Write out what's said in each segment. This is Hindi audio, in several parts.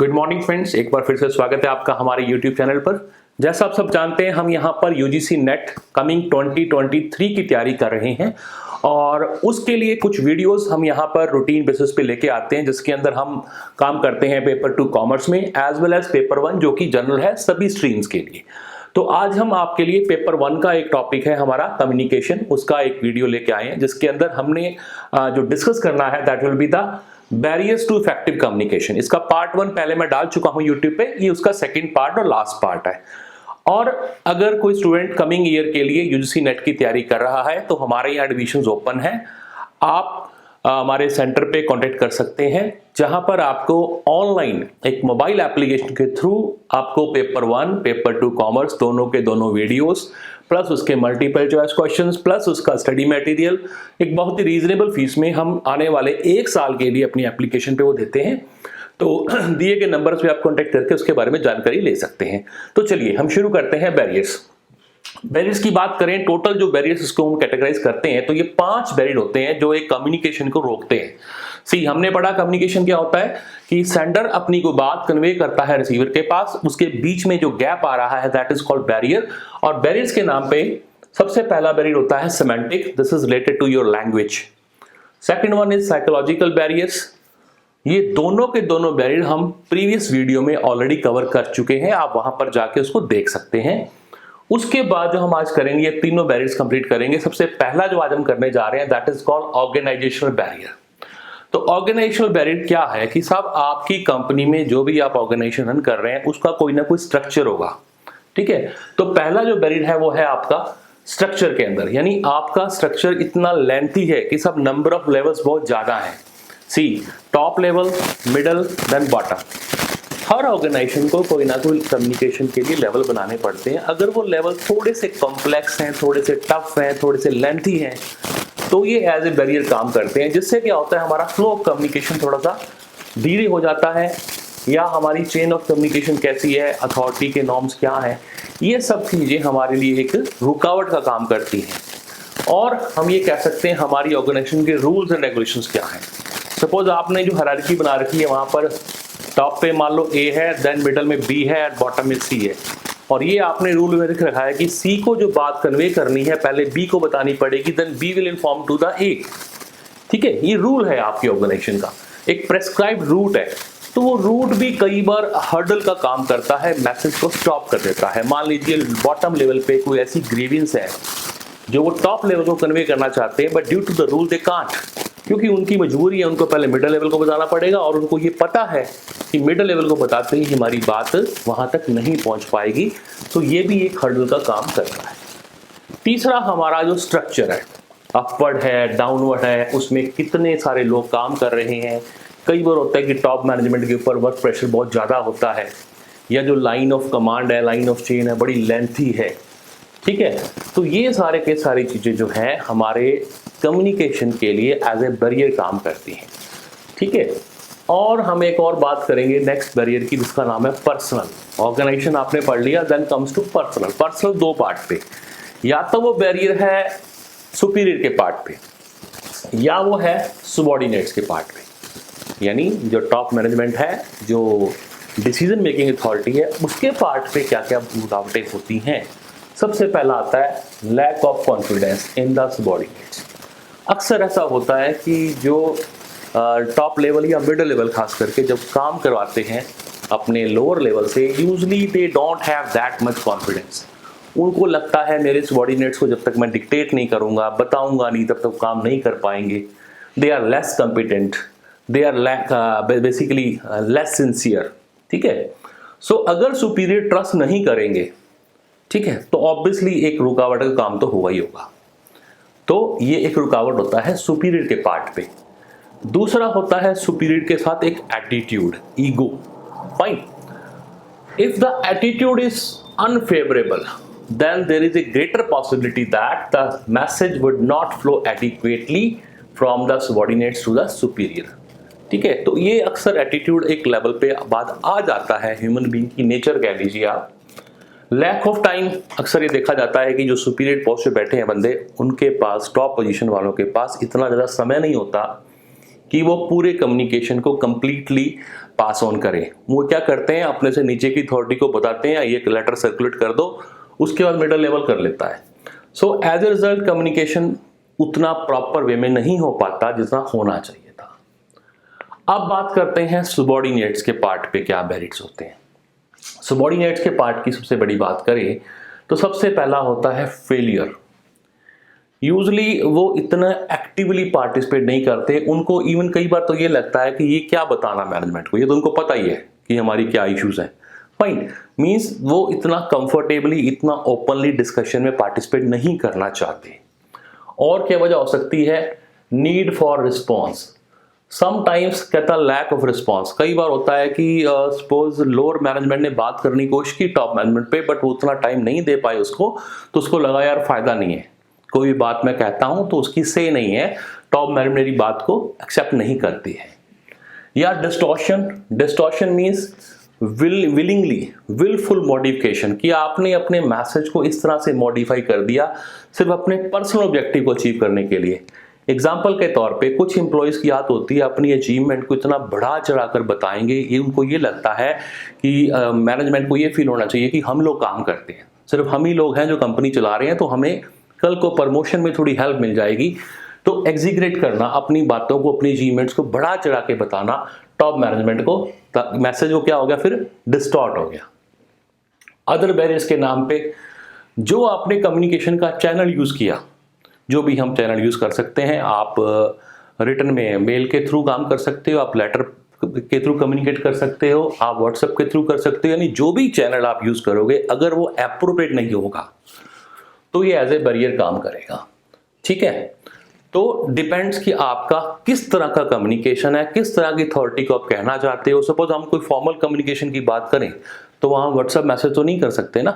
गुड मॉर्निंग फ्रेंड्स, एक बार फिर से स्वागत है आपका हमारे YouTube चैनल पर। जैसा आप सब जानते हैं, हम यहाँ पर UGC नेट कमिंग 2023 की तैयारी कर रहे हैं और उसके लिए कुछ वीडियोस हम यहाँ पर रूटीन बेसिस पे लेके आते हैं, जिसके अंदर हम काम करते हैं पेपर 2 कॉमर्स में एज वेल एज पेपर 1 जो कि जनरल है सभी स्ट्रीम्स के लिए। तो आज हम आपके लिए पेपर 1 का एक टॉपिक है हमारा कम्युनिकेशन, उसका एक वीडियो लेके आए हैं जिसके अंदर हमने जो डिस्कस करना है that will be the barriers to effective communication. इसका पार्ट 1 पहले मैं डाल चुका हूं यूट्यूब पे, ये उसका सेकंड पार्ट और लास्ट पार्ट है। और अगर कोई स्टूडेंट कमिंग ईयर के लिए यूजीसी नेट की तैयारी कर रहा है तो हमारे यहाँ एडमिशंस ओपन है। आप हमारे सेंटर पे कांटेक्ट कर सकते हैं, जहां पर आपको ऑनलाइन एक मोबाइल एप्लीकेशन के थ्रू आपको पेपर 1 पेपर 2 कॉमर्स दोनों के दोनों वीडियोस प्लस उसके मल्टीपल चॉइस क्वेश्चंस प्लस उसका स्टडी मटेरियल एक बहुत ही रीजनेबल फीस में हम आने वाले 1 साल के लिए अपनी एप्लीकेशन पे वो देते हैं। तो दिए गए नंबर्स पे आप कांटेक्ट करके उसके बारे में जानकारी ले सकते हैं। तो चलिए हम शुरू करते हैं। बैरियर्स की बात करें, टोटल जो बैरियर्स इसको हम कैटेगराइज करते हैं तो ये 5 बैरियर होते हैं जो एक कम्युनिकेशन को रोकते हैं। हमने पढ़ा कम्युनिकेशन क्या होता है कि सेंडर अपनी कोई बात कन्वे करता है रिसीवर के पास, उसके बीच में जो गैप आ रहा है दैट इज कॉल्ड बैरियर। और बैरियर्स के नाम पे सबसे पहला बैरियर होता है semantic, this is related to your language. Second one is psychological barriers. ये दोनों के दोनों बैरियर हम प्रीवियस वीडियो में ऑलरेडी कवर कर चुके हैं, आप वहां पर जाके उसको देख सकते हैं। उसके बाद जो हम आज करेंगे, ये तीनों बैरियर्स कंप्लीट करेंगे। सबसे पहला जो आज हम करने जा रहे हैं that is called organisational barrier. तो ऑर्गेनाइजेशनल बैरियर क्या है कि साहब आपकी कंपनी में जो भी आप ऑर्गेनाइजेशन रन कर रहे हैं उसका कोई ना कोई स्ट्रक्चर होगा, ठीक है। तो पहला जो बैरियर है वो है आपका स्ट्रक्चर के अंदर, यानी आपका स्ट्रक्चर इतना लेंथी है कि सब नंबर ऑफ लेवल्स बहुत ज्यादा है। Top level, middle, then bottom. हर ऑर्गेनाइजेशन को कोई ना कोई कम्युनिकेशन के लिए लेवल बनाने पड़ते हैं। अगर वो लेवल थोड़े से कॉम्प्लेक्स हैं, थोड़े से टफ हैं, थोड़े से लेंथी हैं, तो ये एज ए बैरियर काम करते हैं, जिससे क्या होता है हमारा फ्लो ऑफ कम्युनिकेशन थोड़ा सा धीरे हो जाता है, या हमारी चेन ऑफ कम्युनिकेशन कैसी है, अथॉरिटी के नॉर्म्स क्या हैं, ये सब चीजें हमारे लिए एक रुकावट का काम करती हैं। और हम ये कह सकते हैं हमारी ऑर्गेनाइजेशन के रूल्स एंड रेगुलेशंस क्या हैं। सपोज आपने जो हायरार्की बना रखी है, वहां पर टॉप पे मान लो A है, देन मिडल में B है, बॉटम में C है, और ये आपने रूल में लिख रखा है कि C को जो बात कन्वे करनी है पहले B को बतानी पड़ेगी, then B will inform to the A। ठीक है, ये रूल है आपकी ऑर्गेनाइजेशन का, एक प्रेस्क्राइब्ड रूट है। तो वो रूट भी कई बार हर्डल का काम करता है, मैसेज को स्टॉप कर देता है। मान लीजिए बॉटम लेवल पे कोई ऐसी ग्रीवेंस है जो वो टॉप लेवल को कन्वे करना चाहते हैं, but due to the rule they can't, क्योंकि उनकी मजबूरी है, उनको पहले मिडिल लेवल को बताना पड़ेगा और उनको ये पता है कि मिडिल लेवल को बताते ही हमारी बात वहां तक नहीं पहुंच पाएगी। तो ये भी एक हर्डल का काम करता है। तीसरा हमारा जो स्ट्रक्चर है, अपवर्ड है, डाउनवर्ड है, उसमें कितने सारे लोग काम कर रहे हैं। कई बार होता है कि टॉप मैनेजमेंट के ऊपर वर्क प्रेशर बहुत ज्यादा होता है, या जो लाइन ऑफ कमांड है, लाइन ऑफ चेन है, बड़ी लेंथी है, ठीक है। तो ये सारे के सारी चीजें जो है हमारे कम्युनिकेशन के लिए एज ए बैरियर काम करती हैं, ठीक है। और हम एक और बात करेंगे नेक्स्ट बैरियर की, जिसका नाम है पर्सनल। ऑर्गेनाइजेशन आपने पढ़ लिया, then comes to personal. Personal 2 part पे, या तो वो बैरियर है सुपीरियर के पार्ट पे, या वो है सबऑर्डिनेट्स के पार्ट पे, यानी जो टॉप मैनेजमेंट है, जो डिसीजन मेकिंग अथॉरिटी है, उसके पार्ट पे क्या क्या रुकावटें होती हैं। सबसे पहला आता है lack of confidence in the subordinates. अक्सर ऐसा होता है कि जो टॉप लेवल या मिडिल लेवल खास करके जब काम करवाते हैं अपने लोअर लेवल से, usually they don't have that much confidence. उनको लगता है मेरे सबऑर्डिनेट्स को जब तक मैं डिक्टेट नहीं करूंगा, बताऊंगा नहीं, तब तक काम नहीं कर पाएंगे। They are less competent, they are basically less sincere, ठीक है। सो अगर सुपीरियर ट्रस्ट नहीं करेंगे, ठीक है, तो ऑब्वियसली एक रुकावट का काम तो होगा ही होगा। तो ये एक रुकावट होता है सुपीरियर के पार्ट पे। दूसरा होता है सुपीरियर के साथ एक attitude, ego. Fine, if the attitude is unfavourable then there is a greater possibility that the message would not flow adequately from the subordinates to the superior, ठीक है। तो ये अक्सर एटीट्यूड एक लेवल पे बाद आ जाता है, ह्यूमन बीइंग की नेचर कह लीजिए आप। लैक ऑफ टाइम, अक्सर ये देखा जाता है कि जो सुपीरियर पोस्ट पे बैठे हैं बंदे, उनके पास, टॉप पोजीशन वालों के पास इतना ज़्यादा समय नहीं होता कि वो पूरे कम्युनिकेशन को कंप्लीटली पास ऑन करें। वो क्या करते हैं, अपने से नीचे की अथॉरिटी को बताते हैं ये लेटर सर्कुलेट कर दो, उसके बाद मिडिल लेवल कर लेता है। So as a result communication उतना प्रॉपर वे में नहीं हो पाता जितना होना चाहिए था। अब बात करते हैं सबऑर्डिनेट्स के पार्ट पे क्या बैरियर्स होते हैं। सबऑर्डिनेट्स के पार्ट की सबसे बड़ी बात करें तो सबसे पहला होता है फेलियर। यूजली वो इतना एक्टिवली पार्टिसिपेट नहीं करते, उनको इवन कई बार तो ये लगता है कि ये क्या बताना मैनेजमेंट को, ये तो उनको पता ही है कि हमारी क्या इश्यूज हैं। फाइन, मींस वो इतना कंफर्टेबली, इतना ओपनली डिस्कशन में पार्टिसिपेट नहीं करना चाहते। और क्या वजह हो सकती है, नीड फॉर रिस्पॉन्स। समटाइम्स कहता लैक ऑफ रिस्पॉन्स। कई बार होता है कि सपोज लोअर मैनेजमेंट ने बात करने की कोशिश की टॉप मैनेजमेंट पे, बट वो उतना टाइम नहीं दे पाए उसको, तो उसको लगा यार फायदा नहीं है, कोई भी बात मैं कहता हूं तो उसकी से नहीं है, टॉप मैनेजमेंट मेरी बात को एक्सेप्ट नहीं करती है। या distortion. Distortion means wilful modification, कि आपने अपने मैसेज को इस तरह से मॉडिफाई कर दिया सिर्फ अपने पर्सनल ऑब्जेक्टिव को अचीव करने के लिए। एग्जाम्पल के तौर पे कुछ एम्प्लॉयज की आदत होती है अपनी अचीवमेंट को इतना बढ़ा चढ़ाकर बताएंगे, ये उनको ये लगता है कि मैनेजमेंट को ये फील होना चाहिए कि हम लोग काम करते हैं, सिर्फ हम ही लोग हैं जो कंपनी चला रहे हैं, तो हमें कल को प्रमोशन में थोड़ी हेल्प मिल जाएगी। तो एग्जीग्रेट करना, अपनी बातों को, अपनी अचीवमेंट्स को बढ़ा चढ़ा के बताना टॉप मैनेजमेंट को, मैसेज को क्या हो गया फिर, डिस्टॉर्ट हो गया। अदर बैरियर्स के नाम पे जो आपने कम्युनिकेशन का चैनल यूज किया, जो भी हम चैनल यूज कर सकते हैं, आप रिटर्न में मेल के थ्रू काम कर सकते हो, आप लेटर के थ्रू कम्युनिकेट कर सकते हो, आप व्हाट्सएप के थ्रू कर सकते हो, यानी जो भी चैनल आप यूज करोगे अगर वो एप्रोप्रिएट नहीं होगा तो ये एज ए बैरियर काम करेगा। ठीक है, तो डिपेंड्स कि आपका किस तरह का कम्युनिकेशन है, किस तरह की अथॉरिटी को आप कहना चाहते हो। सपोज हम कोई फॉर्मल कम्युनिकेशन की बात करें तो वहां व्हाट्सएप मैसेज तो नहीं कर सकते ना,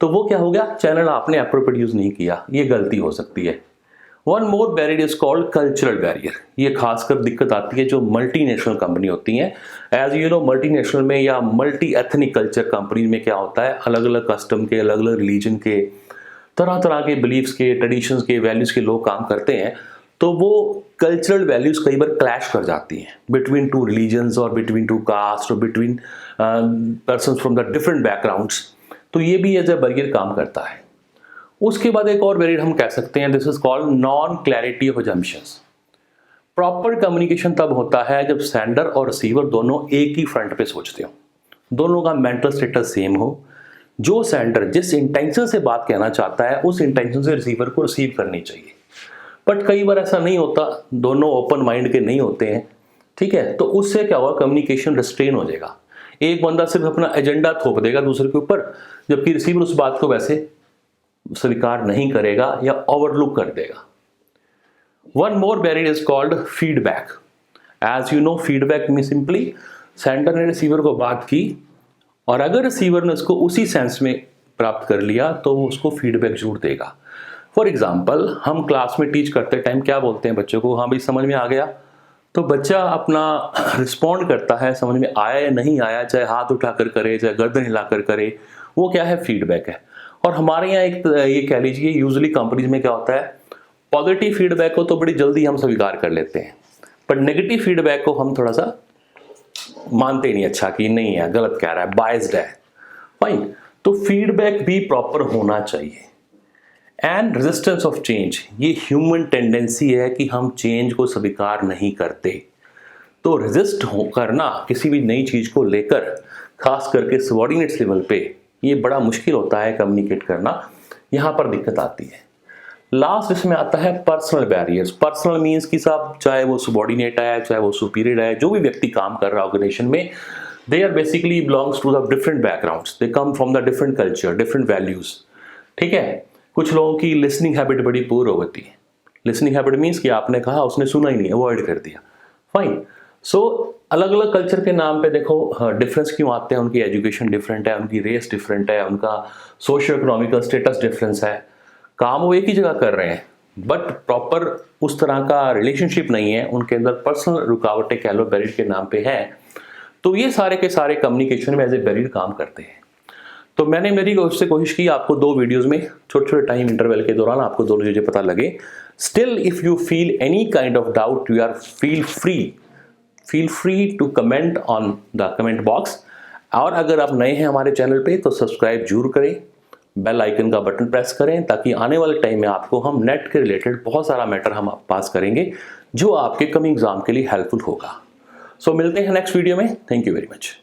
तो वो क्या हो गया, चैनल आपने एप्रोप्रिएट यूज नहीं किया, ये गलती हो सकती है। One more barrier is called cultural barrier. ये खासकर दिक्कत आती है जो मल्टीनेशनल कंपनी होती हैं। एज यू नो, मल्टीनेशनल में या मल्टी एथनिक कल्चर कंपनी में क्या होता है, अलग अलग कस्टम के, अलग अलग रिलीजन के, तरह तरह के बिलीफ्स के, ट्रेडिशंस के, वैल्यूज के लोग काम करते हैं। तो वो कल्चरल वैल्यूज कई बार क्लैश कर जाती हैं बिटवीन टू रिलीजन्स और बिटवीन टू कास्ट और between persons from the different backgrounds. तो ये भी एज ए बैरियर काम करता है। उसके बाद एक और बैरियर हम कह सकते हैं, this is called non clarity of assumptions. Proper communication तब होता है जब सेंडर और रिसीवर दोनों एक ही फ्रंट पे सोचते हो, दोनों का मेंटल स्टेटस सेम हो। जो सेंडर जिस इंटेंशन से बात कहना चाहता है उस इंटेंशन से रिसीवर को रिसीव करनी चाहिए। बट कई बार ऐसा नहीं होता, दोनों ओपन माइंड के नहीं होते हैं। ठीक है, तो उससे क्या होगा, कम्युनिकेशन रिस्ट्रेन हो जाएगा। एक बंदा सिर्फ अपना एजेंडा थोप देगा दूसरे के ऊपर, जबकि रिसीवर उस बात को वैसे स्वीकार नहीं करेगा या ओवरलुक कर देगा। One more barrier is called feedback. As you know, feedback mean simply sender ने रिसीवर को बात की और अगर रिसीवर ने उसको उसी सेंस में प्राप्त कर लिया तो वो उसको फीडबैक जरूर देगा। फॉर एग्जाम्पल, हम क्लास में टीच करते टाइम क्या बोलते हैं बच्चों को, हाँ भाई समझ में आ गया, तो बच्चा अपना रिस्पॉन्ड करता है, समझ में आया या नहीं आया, चाहे हाथ उठाकर करे चाहे गर्दन हिलाकर करे, वो क्या है, फीडबैक है। और हमारे यहाँ एक ये कह लीजिए, यूजुअली कंपनीज में क्या होता है, पॉजिटिव फीडबैक को तो बड़ी जल्दी हम स्वीकार कर लेते हैं, पर नेगेटिव फीडबैक को हम थोड़ा सा मानते नहीं, अच्छा कि नहीं है, गलत कह रहा है, बायस्ड है। फाइन, तो फीडबैक भी प्रॉपर होना चाहिए। एंड रेजिस्टेंस ऑफ चेंज, ये ह्यूमन टेंडेंसी है कि हम चेंज को स्वीकार नहीं करते। तो रेजिस्ट करना किसी भी नई चीज को लेकर, खास करके सबऑर्डिनेट्स लेवल पे, ये बड़ा मुश्किल होता है कम्युनिकेट करना, यहां पर दिक्कत आती है। लास्ट इसमें आता है पर्सनल बैरियर्स। पर्सनल मीन्स कि साहब चाहे वो सबऑर्डिनेट है, चाहे वो सुपीरियर है, जो भी व्यक्ति काम कर रहा है ऑर्गेनाइजेशन में, they are basically belongs to the different backgrounds, they come from the different culture, different values. ठीक है, कुछ लोगों की लिसनिंग हैबिट बड़ी पुअर होती है। लिसनिंग हैबिट मीन्स कि आपने कहा उसने सुना ही नहीं, अवॉइड कर दिया। फाइन, सो अलग अलग कल्चर के नाम पे देखो डिफरेंस क्यों आते हैं, उनकी एजुकेशन डिफरेंट है, उनकी रेस डिफरेंट है, उनका सोशियो इकोनॉमिकल स्टेटस डिफरेंस है, काम वो एक ही जगह कर रहे हैं बट प्रॉपर उस तरह का रिलेशनशिप नहीं है, उनके अंदर पर्सनल रुकावटें कह लो बैरियर के नाम पे है। तो ये सारे के सारे कम्युनिकेशन में एज ए बैरियर काम करते हैं। तो मैंने मेरी उससे कोशिश की आपको 2 वीडियोस में छोटे छोटे टाइम इंटरवल के दौरान आपको दोनों चीज़ें पता लगे। Still, if you feel any kind of doubt, feel free to comment on the comment box. और अगर आप नए हैं हमारे चैनल पे तो सब्सक्राइब जरूर करें, बेल आइकन का बटन प्रेस करें, ताकि आने वाले टाइम में आपको हम नेट के रिलेटेड बहुत सारा मैटर हम पास करेंगे जो आपके कमिंग एग्जाम के लिए हेल्पफुल होगा। सो मिलते हैं नेक्स्ट वीडियो में। Thank you very much.